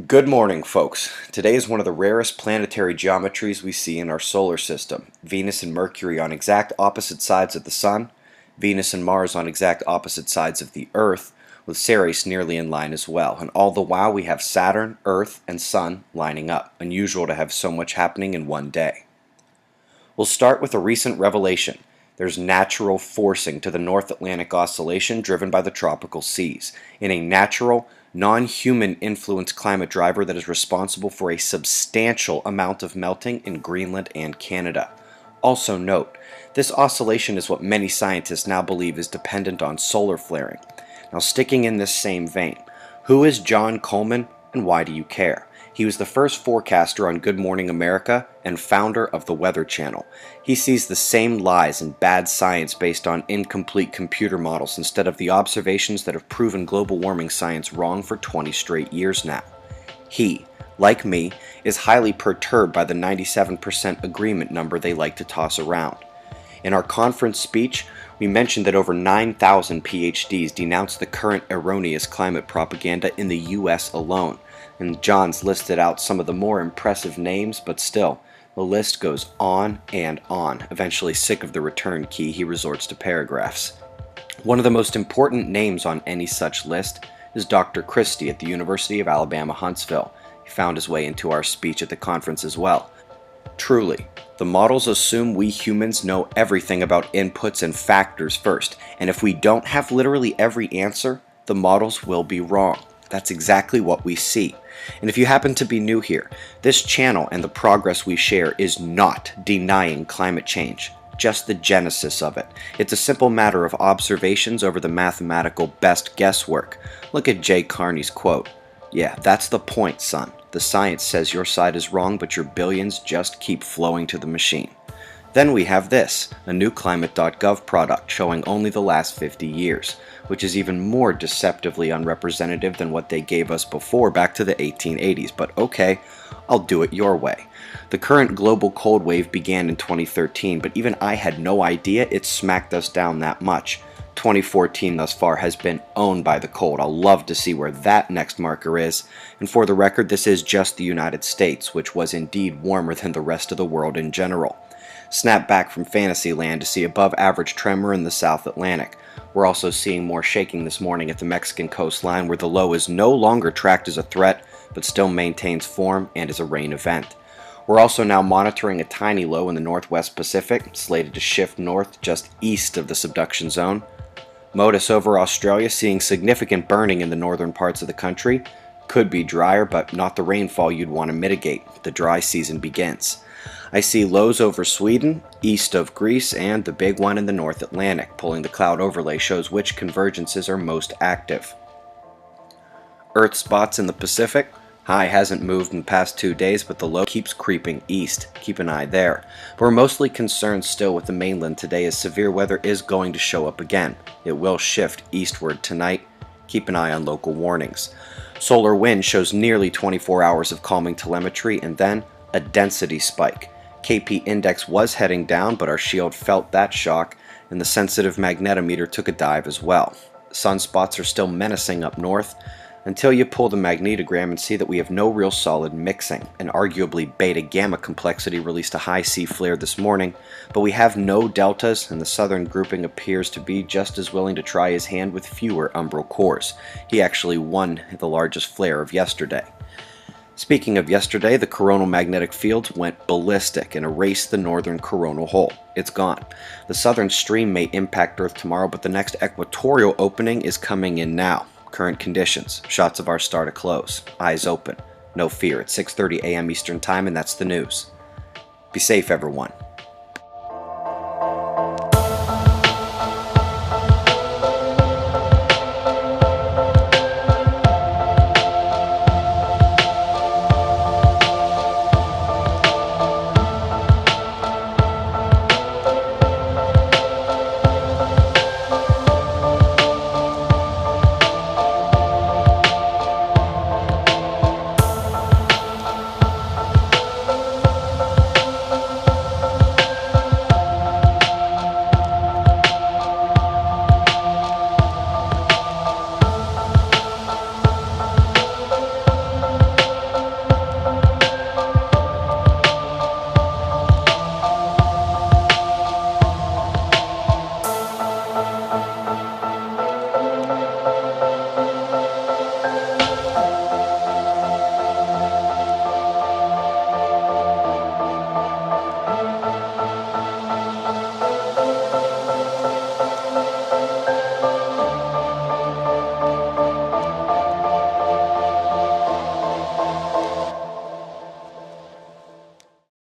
Good morning, folks. Today is one of the rarest planetary geometries we see in our solar system. Venus and Mercury on exact opposite sides of the Sun, Venus and Mars on exact opposite sides of the Earth, with Ceres nearly in line as well. And all the while we have Saturn, Earth, and Sun lining up. Unusual to have so much happening in one day. We'll start with a recent revelation. There's natural forcing to the North Atlantic Oscillation driven by the tropical seas. In a natural, non-human influenced climate driver that is responsible for a substantial amount of melting in Greenland and Canada. Also note, this oscillation is what many scientists now believe is dependent on solar flaring. Now, sticking in this same vein, who is John Coleman and why do you care? He was the first forecaster on Good Morning America and founder of the Weather Channel. He sees the same lies and bad science based on incomplete computer models instead of the observations that have proven global warming science wrong for 20 straight years now. He, like me, is highly perturbed by the 97% agreement number they like to toss around. In our conference speech, we mentioned that over 9,000 PhDs denounced the current erroneous climate propaganda in the US alone. And John's listed out some of the more impressive names, but still, the list goes on and on. Eventually sick of the return key, he resorts to paragraphs. One of the most important names on any such list is Dr. Christie at the University of Alabama, Huntsville. He found his way into our speech at the conference as well. Truly, the models assume we humans know everything about inputs and factors first, and if we don't have literally every answer, the models will be wrong. That's exactly what we see. And if you happen to be new here, this channel and the progress we share is not denying climate change, just the genesis of it. It's a simple matter of observations over the mathematical best guesswork. Look at Jay Carney's quote. Yeah, that's the point, son. The science says your side is wrong, but your billions just keep flowing to the machine. Then we have this, a new climate.gov product showing only the last 50 years, which is even more deceptively unrepresentative than what they gave us before back to the 1880s, but okay, I'll do it your way. The current global cold wave began in 2013, but even I had no idea it smacked us down that much. 2014 thus far has been owned by the cold. I'll love to see where that next marker is. And for the record, this is just the United States, which was indeed warmer than the rest of the world in general. Snap back from Fantasyland to see above average tremor in the South Atlantic. We're also seeing more shaking this morning at the Mexican coastline where the low is no longer tracked as a threat, but still maintains form and is a rain event. We're also now monitoring a tiny low in the Northwest Pacific, slated to shift north just east of the subduction zone. Modus over Australia seeing significant burning in the northern parts of the country. Could be drier, but not the rainfall you'd want to mitigate. The dry season begins. I see lows over Sweden, east of Greece, and the big one in the North Atlantic. Pulling the cloud overlay shows which convergences are most active. Earth spots in the Pacific. High hasn't moved in the past 2 days, but the low keeps creeping east. Keep an eye there. But we're mostly concerned still with the mainland today as severe weather is going to show up again. It will shift eastward tonight. Keep an eye on local warnings. Solar wind shows nearly 24 hours of calming telemetry and then a density spike. KP index was heading down, but our shield felt that shock, and the sensitive magnetometer took a dive as well. Sunspots are still menacing up north, until you pull the magnetogram and see that we have no real solid mixing. An arguably beta-gamma complexity released a high C flare this morning, but we have no deltas, and the southern grouping appears to be just as willing to try his hand with fewer umbral cores. He actually won the largest flare of yesterday. Speaking of yesterday, the coronal magnetic fields went ballistic and erased the northern coronal hole. It's gone. The southern stream may impact Earth tomorrow, but the next equatorial opening is coming in now. Current conditions, shots of our star to close, eyes open, no fear. It's 6:30 a.m. Eastern Time, and that's the news. Be safe, everyone.